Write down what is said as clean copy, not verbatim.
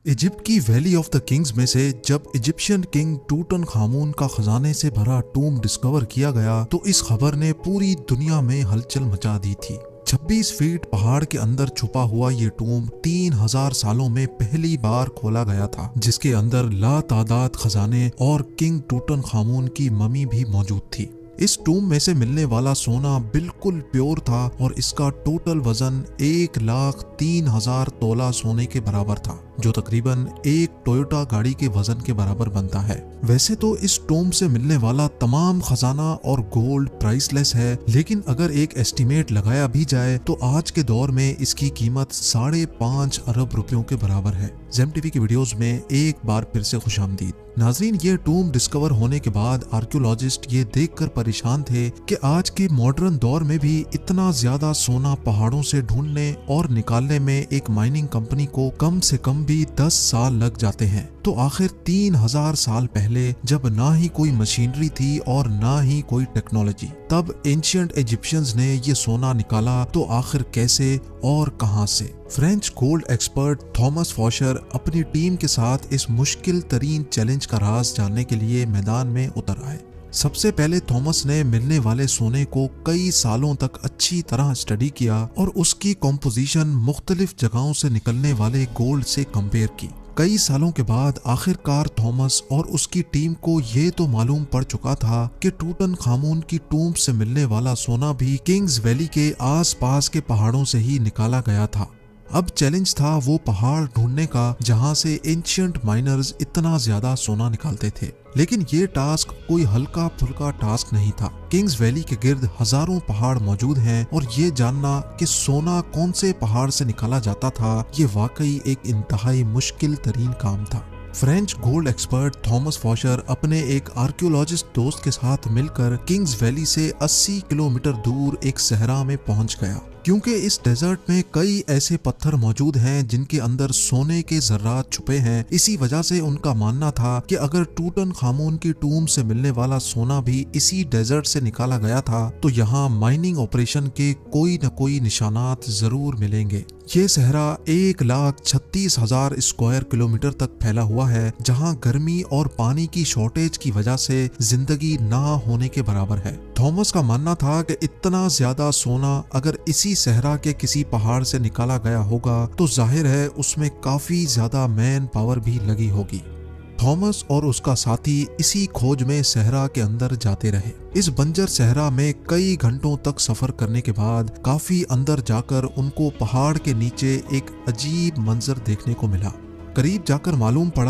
Egypt की valley of the Kings में से जब इजिप्शियन किंग टूटनखामुन का खजाने से भरा टूम डिस्कवर किया गया तो इस खबर ने पूरी दुनिया में हलचल मचा दी थी। 26 फीट पहाड़ के अंदर छुपा हुआ ये टूम 3000 सालों में पहली बार खोला गया था, जिसके अंदर लातादाद खजाने और किंग टूटनखामुन की ममी भी मौजूद थी। इस टूम में से मिलने वाला सोना बिल्कुल प्योर था और इसका टोटल वजन 1,03,000 तोला सोने के बराबर था, जो तकरीबन एक टोयोटा गाड़ी के वजन के बराबर बनता है। वैसे तो इस टूम से मिलने वाला तमाम खजाना और गोल्ड प्राइसलेस है, लेकिन अगर एक एस्टीमेट लगाया भी जाए तो आज के दौर में इसकी कीमत 5.5 अरब रुपयों के बराबर है। जेम टीवी की वीडियोस में एक बार फिर से खुशामदीद। नाजरीन, ये टूम डिस्कवर होने के बाद आर्कियोलॉजिस्ट ये देखकर परेशान थे कि आज के मॉडर्न दौर में भी इतना ज्यादा सोना पहाड़ों से ढूंढने और निकालने में एक माइनिंग कंपनी को कम से कम भी 10 साल लग जाते हैं। तो आखिर 3000 साल पहले, जब ना ही कोई मशीनरी थी और ना ही कोई टेक्नोलॉजी, तब एंशिएंट इजिप्शियंस ने ये सोना निकाला तो आखिर कैसे और कहां से? फ्रेंच गोल्ड एक्सपर्ट थॉमस फॉशर अपनी टीम के साथ इस मुश्किल तरीन चैलेंज का राज जानने के लिए मैदान में उतर आए। सबसे पहले थॉमस ने मिलने वाले सोने को कई सालों तक अच्छी तरह स्टडी किया और उसकी कॉम्पोजिशन मुख्तलिफ जगहों से निकलने वाले गोल्ड से कंपेयर की। कई सालों के बाद आखिरकार थॉमस और उसकी टीम को ये तो मालूम पड़ चुका था कि टूटनखामुन की टूम से मिलने वाला सोना भी किंग्स वैली के आसपास के पहाड़ों से ही निकाला गया था। अब चैलेंज था वो पहाड़ ढूंढने का जहां से एंशिएंट माइनर्स इतना ज्यादा सोना निकालते थे। लेकिन ये टास्क कोई हल्का फुल्का टास्क नहीं था। किंग्स वैली के गिर्द हजारों पहाड़ मौजूद हैं और ये जानना कि सोना कौन से पहाड़ से निकाला जाता था, ये वाकई एक इंतहाई मुश्किल तरीन काम था। फ्रेंच गोल्ड एक्सपर्ट थॉमस फॉशर अपने एक आर्कियोलॉजिस्ट दोस्त के साथ मिलकर किंग्स वैली से 80 किलोमीटर दूर एक सहरा में पहुंच गया, क्योंकि इस डेजर्ट में कई ऐसे पत्थर मौजूद हैं जिनके अंदर सोने के जर्रात छुपे हैं। इसी वजह से उनका मानना था कि अगर टूटनखामुन की टूम से मिलने वाला सोना भी इसी डेजर्ट से निकाला गया था तो यहाँ माइनिंग ऑपरेशन के कोई न कोई निशानात जरूर मिलेंगे। ये सहरा 1,36,000 स्क्वायर किलोमीटर तक फैला हुआ है, जहाँ गर्मी और पानी की शॉर्टेज की वजह से जिंदगी ना होने के बराबर है। थॉमस का मानना था कि इतना ज्यादा सोना अगर इसी सहरा के किसी पहाड़ से निकाला गया होगा तो जाहिर है उसमें काफी ज्यादा मैन पावर भी लगी होगी। थॉमस और उसका साथी इसी खोज में सहरा के अंदर जाते रहे। इस बंजर सहरा में कई घंटों तक सफर करने के बाद काफी अंदर जाकर उनको पहाड़ के नीचे एक अजीब मंजर देखने को मिला। करीब जाकर मालूम पड़ा